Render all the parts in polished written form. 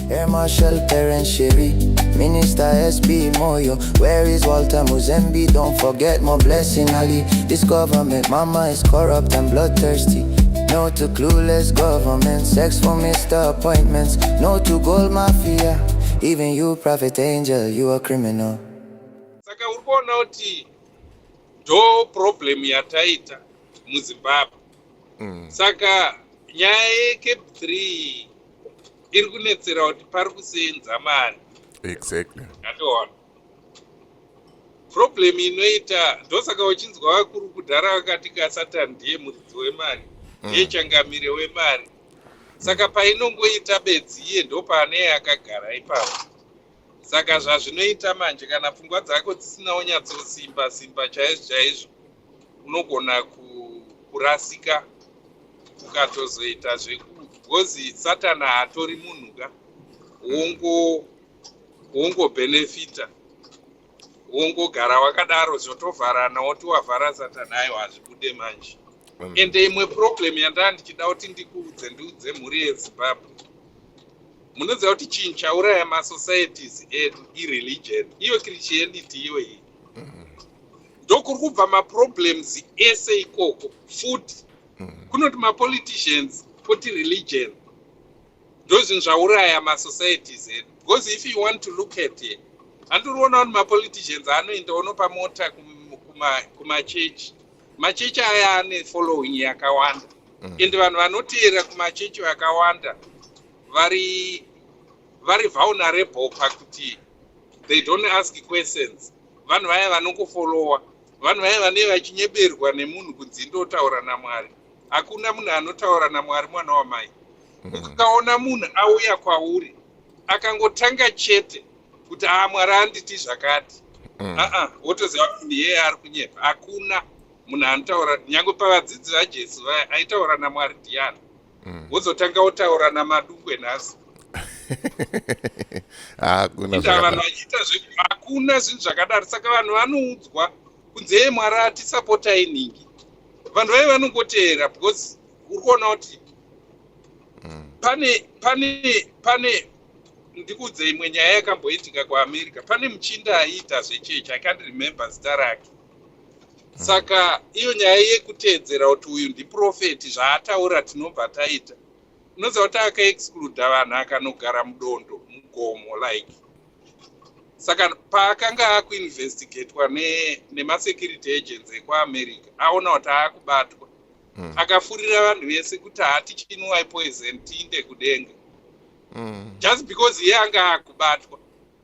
Air Marshal Terence Sherry, Minister SB Moyo. Where is Walter Muzembe? Don't forget my blessing Ali. This government, mama, is corrupt and bloodthirsty. No to clueless government, sex for Mr. Appointments. No to gold mafia. Even you, Prophet Angel, you a criminal. Saka urikuona kuti ndo problem yataita muZimbabwe. Saka nyaya yeCape 3 iri kunetsera kuti pari kusenza mari. Exactly. Ndatoona. Problem inoita ndosaka uchinzwa vakuru kudhara vakati kaSatan ndiye muridzi wemari, ndiye changamire wemari. Saka painongoita bedzi iye ndo pane akagara ipapo. Saka zvazvinoita manje kana pfungwa dzako dzisinawo nyatsosimba chaizvo unogona kurasika ukatozoita zvekugozi Satani hatori munhu ka wongo-benefita wongogara wakadaro zvotovharana woti wavhara Satani ayo hazvibude manje. Ende imwe problem yandanga ndichida kuti ndiudze mhuri yeZimbabwe, munoziva kuti chinhu chauraya masocieties edu ireligion, iyo Christianity iyo iyi. Ndokuri kubva maproblems ese ikoko futi kunoti mapoliticians kuti religion ndo zvinhu zvauraya masocieties edu. Because if you want to look at it, andiriona kuti mapoliticians anoendawo nopa mota kumachechi. Machechi aya ane following yakawanda. Ende vanhu vanoteera kumachechi yakawanda vari vulnerable pakuti they don't ask questions. Vanhu vaya vanongofollowa, vanhu vaya vanenge vachinyeberwa nemunhu kunzi ndotaura naMwari. Hakuna munhu anotaura naMwari mwana wamai. Ukaona munhu auya kwauri akangotanga chete kuti Mwari anditi zvakati, wotoziva kuti ndiye ari kunyepa. Hakuna munhu anotaura, nyangwe pavadzidzi vaJesu vaya aitaura naMwari ndiani. Wozotanga wotaura namadungwe nhasi. Hakuna zvinhu zvakadaro. Saka vanhu vanoudzwa kunze Mwari atisapotai ningi. Vanhu vai vanongoteera because uri kuona kuti pane ndikudze imwe nyaya yakamboitika kuAmerica. Pane muchinda aiita zvechechi, I can't remember zita rake. Saka iyo nyaya yekuteedzera kuti uyu ndiprofeti zvaataura tinobva taita. Unoziva kuti akaexcluda vanhu akanogara mudondo mugomo like. Saka paakanga akuinvestigatwa nemasecurity agents ekuAmerica aona kuti aakubatwa. Akafurira vanhu vese kuti hatichinwai poison tiinde kudenga. Just because iye anga akubatwa.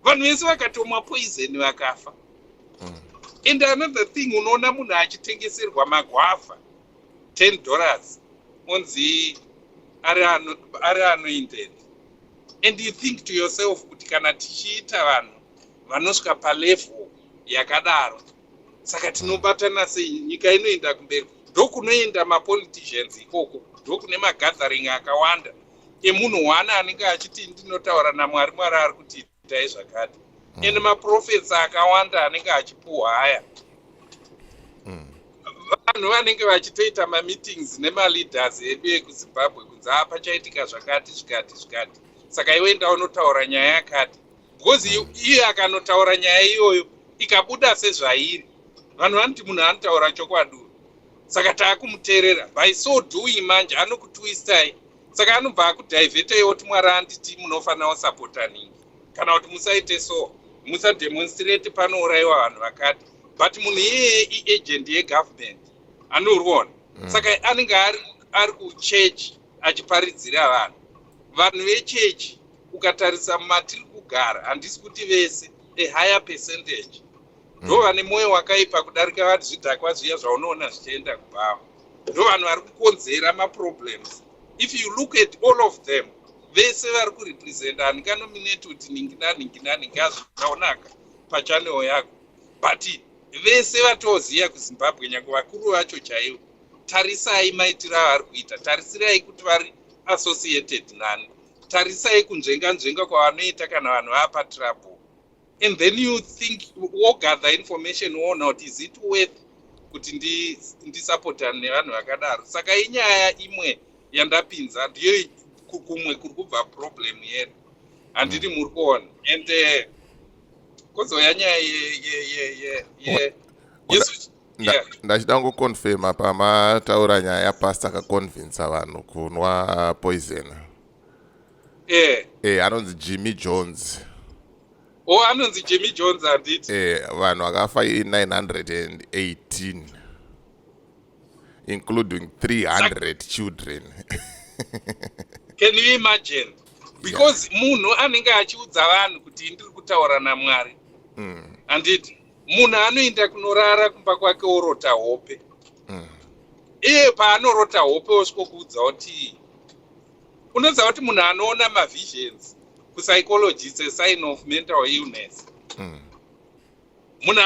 Vanhu vese vakatomwa poison vakafa. And another thing, unoona munhu achitengeserwa magwavha $10 onzi ari anointed. And you think to yourself kuti kana tichiita vanhu vanosvika palevel yakadaro, saka tinobatana sei? Nyika inoenda kumberi. Ndokunoenda mapoliticians ikoko, ndokune magathering akawanda emunhu wana anenge achiti ndinotaura naMwari, Mwari ari kuti itai zvakati. And maprofits akawanda anenge achipuhwa haya. Vanhu vanenge vachitoita mameetings nemaleaders edu ekuZimbabwe kunzi apa chaitika zvakati zvikati. Saka iwe enda unotaura nyaya yakati. Because iye akanotaura nyaya iyoyo ikabuda sezvairi, vanhu vanoti munhu anotaura chokwadi. Saka taakumuteerera. By so doing manje anokutwistai. Saka anobva akudivhetei kuti Mwari anditi munofanira kusapota ningi. Kana kuti musaite so, musademonstrate panourayiwa vanhu vakati. But munhu iyeye iagent yegovernment anorwona. Saka anenge ari kuchechi achiparidzira vanhu. Vanhu vechechi ukatarisa mumatiri kugara, handisi kuti vese, a higher percentage, ndo vane mwoyo wakaipa kudarika vati zvidhakwa zviya zvaunoona zvichienda kubhava. Ndo vanhu vari kukonzera maproblems. If you look at all of them, vese vari kurepresenta handinganominate kuti ninginani ngazvikaonaka pachanel yako. But vese vatoziya kuZimbabwe, nyangwe vakuru vacho chaivo. Tarisai maitiro avari kuita, tarisirai kuti vari associated nani, tarisai kunzvenga kwavanoita kana vanhu vapa trouble. And then you think, wogather information, woona kuti is it worth kuti ndisapotane nevanhu vakadaro. Saka inyaya imwe yandapinza ndiyo kumwe kuri kubva problem yedu. handiti muri kuona and kozouya nyaya yesu ndachida kungoconfirma pamataura nyaya yapasta akaconvinsa vanhu kunwa poison anonzi Jimmy Jones. Anonzi Jimmy Jones handiti vanhu vakafa 918 including 300 children. Can you imagine? Because munhu anenge achiudza vanhu kuti ndiri kutaura naMwari. Handiti munhu anoenda kunorara kumba kwake orota hope. Paanorota hope osvikokuudza kuti unoziva kuti munhu anoona mavisions kupsychologist a sign of mental illness. Munhu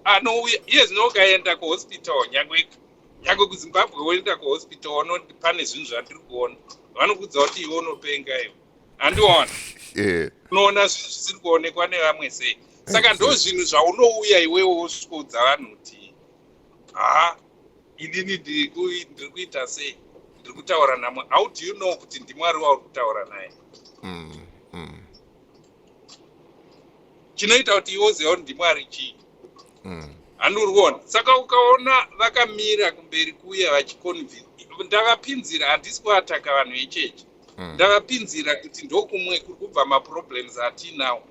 anouya iye zvino ukaenda kuhospital nyangwe kuZimbabwe woenda kuhospital pane zvinhu zvandiri kuona vanokuudza kuti iwe unopenga iwe handiona unoona zvisiri kuonekwa nevamwe sei. Saka ndo zvinhu zvaunouya iwewo wosvikoudza vanhu kuti inini ndiri kuita sei, ndiri kutaura namwe. How do you know kuti ndiMwari wauri kutaura naye? Chinoita kuti iwe uzive kuti ndiMwari chii? Handuri kuona. Saka ukaona vakamira kumberi kuya vachiconvince, ndavapinzira, handisi kuataka vanhu vechechi, ndavapinzira kuti ndokumwe kuri kubva maproblems atinawo.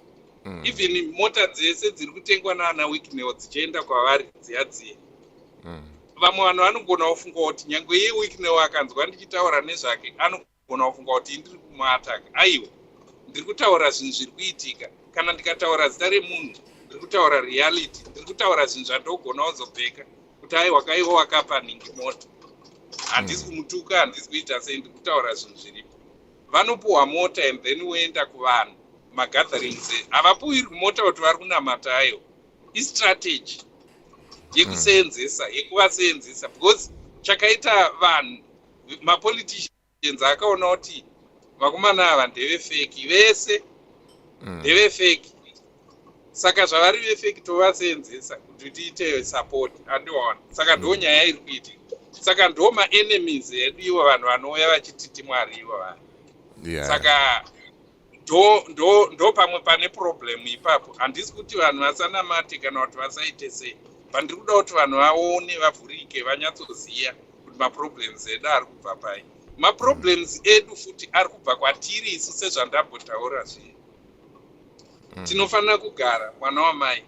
Even mota dzese dziri kutengwa naana Wicknell dzichienda kwavari dziya. Vamwe vanhu vanogona kufunga kuti nyangwe iye Wicknell akanzwa ndichitaura nezvake anogona kufunga kuti ndiri kumuataka. Aiwa, ndiri kutaura zvinhu zviri kuitika. Kana ndikataura zita remunhu ndiri kutaura reality, ndiri kutaura zvinhu zvandogona kuzopfeka kuti aiwa kaiwo wakapaningi mota. Handisi kumutuka, handisi kuita sei, ndiri kutaura zvinhu zviripo. Vanopuhwa mota and then woenda kuvanhu magatherings. Havapuhirwi mota kuti vari kunamata ayo. Istrategy yekuvasenzesa because chakaita vanhu mapoliticians akaona kuti vakomana ava ndevefeki vese, ndevefeki. Saka zvavari vefeki tovasenzesa kuti tiite support, handiona. Saka ndo nyaya iri kuitika. Saka ndo maenemies edu ivo vanhu vanouya vachititi Mwari ivo vanhu. Saka ndo pamwe pane problem ipapo. Handisi kuti vanhu vasanamate kana kuti vasaite sei. Pandiri kuda kuti vanhu vaone, vavhurike, vanyatsoziya kuti maproblems edu ari kubva pai. Maproblems edu futi ari kubva kwatiri isu sezvandambotaura zvino. Tinofanira kugara mwana wamai.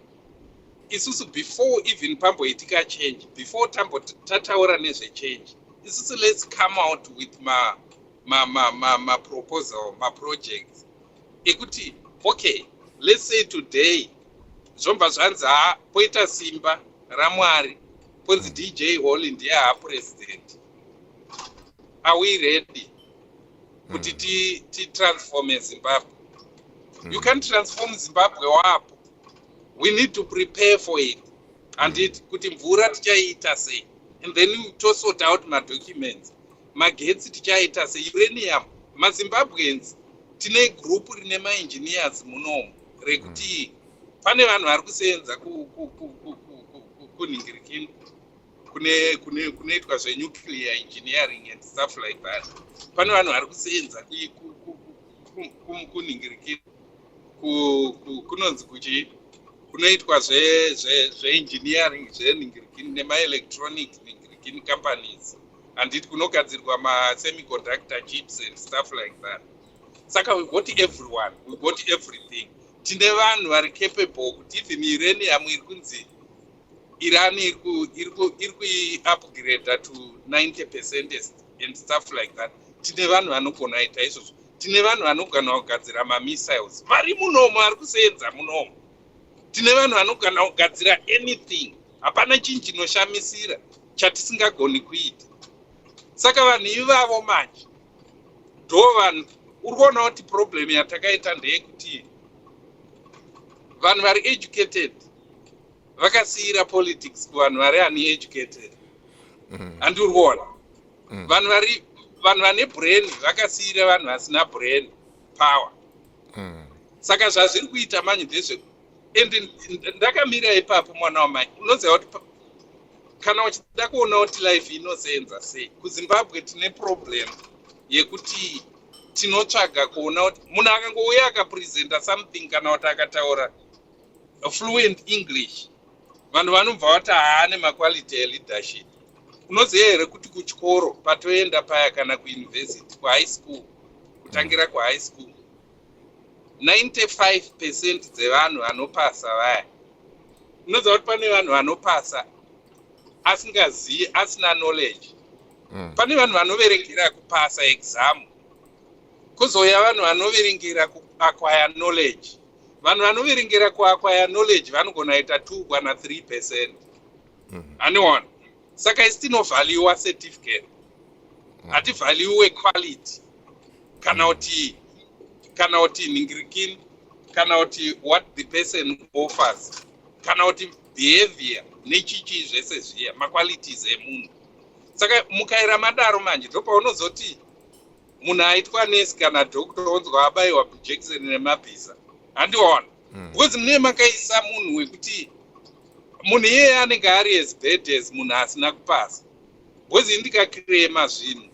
Isusu before even pamboitika change, before tataura nezvechange, isusu let's come out with ma proposal, ma projects. Ekuti, okay, let's say today, zvomba zvanzi poita simba raMwari, ponzi DJ Hall ndiye president. Are we ready kuti ti transform Zimbabwe? You can't transform Zimbabwe wapo. We need to prepare for it. And kuti mvura tichaita sei. And then you to sort out my documents. Magetsi tichaita sei. Uranium. MaZimbabweans tine group rine ma-engineers munomu. Rekuti pane vanhu vari kusenza kuningirikini. Kunoitwa zvenuclear engineering and stuff like that. Pane vanhu vari kusenza kuningirikini. Kunonzi kuchi kunoitwa zve-engineering zveningirikini nema-electronic ningirikini companies. Handiti kunogadzirwa ma-semiconductor chips and stuff like that. Saka we got everyone, we got everything. Tine vanhu vari capable kuti even uranium iri kunzi Iran iri ku-upgrade to 90% and stuff like that. Tine vanhu vanogona ita izvozvo. Tine vanhu vanogona kugadzira ma-missiles. Vari munomo vari kusenza munomo. Tine vanhu vanogona kugadzira anything. Hapana chinhu chinoshamisira chatisingagoni kuita. Saka vanhu ivavo manje ndo vanhu uri kuona kuti problem yatakaita ndeyekuti vanhu vari educated vakasiyira politics kuvanhu vari uneducated. Handiri kuona. Vanhu vane brain vakasiyira vanhu vasina brain power. Saka zvazviri kuita manje ndezve. And ndakamira ipapo mwana wamai. Unoziva kuti kana uchida kuona kuti life inosenza sei. KuZimbabwe tine problem yekuti tinotsvaga kuona kuti munhu akangouya akapresenta something kana kuti akataura fluent English, vanhu vanobva vati haane maquality eleadership. Unoziva here kuti kuchikoro patoenda paya kana kuuniversity, kuhigh school, kutangira kuhigh school, 95% dzevanhu vanopasa vaya, unoziva kuti pane vanhu vanopasa asingazivi, asina knowledge. Pane vanhu vanoverengera kupasa exam, kuzouya vanhu vanoverengera kuacquire knowledge. Vanhu vanoverengera kuacquire knowledge vanogona ita 2 kana 3%. Anyone. Saka isitinovhaliwa certificate. Hativhaliwe quality. Kana kuti ningirikin, kana kuti what the person offers, kana kuti behavior nechichi zvese zviya, maqualities emunhu. Saka mukaira madaro manje ndopaunozoti munhu aitwa nesi kana doctor onzwa abayiwa jekiseni nemabhiza. Handiona. Because mune makaisa munhu wekuti munhu iyeye anenge ari as bad as munhu asina kupasa. Because ndikakirema zvinhu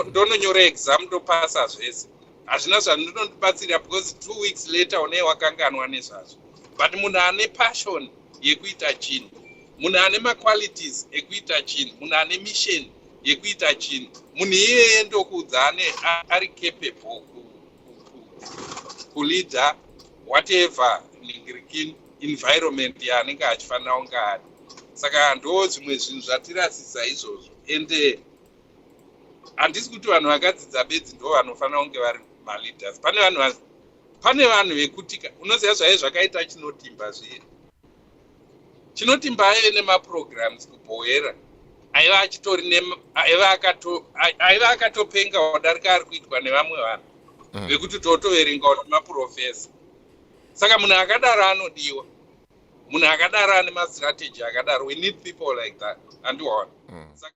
ndononyora exam ndopasa zvese. Hazvina zvandinondibatsira because 2 weeks later une wakanganwa nezvazvo. But munhu ane passion yekuita chinhu, munhu ane maqualities ekuita chinhu, munhu ane mission yekuita chinhu, munhu iyeye ndokuudza ari capable kuleader whatever environment yaanenge achifanira kunge ari. Saka ndo zvimwe zvinhu zvatirasisa izvozvo. Ende handisi kuti vanhu vakadzidza bedzi ndo vanofanira kunge vari maleaders. Pane vanhu vekuti unoziva zvaive zvakaita Chinotimba zviye. Chinotimba aive nemaprograms kubhoera aiva akatopenga wadarika ari kuitwa nevamwe vanhu vekuti totoverenga kuti maprofesa. Saka munhu akadaro anodiwa, munhu akadaro ane mastrategy akadaro. We need people like that. Handiona.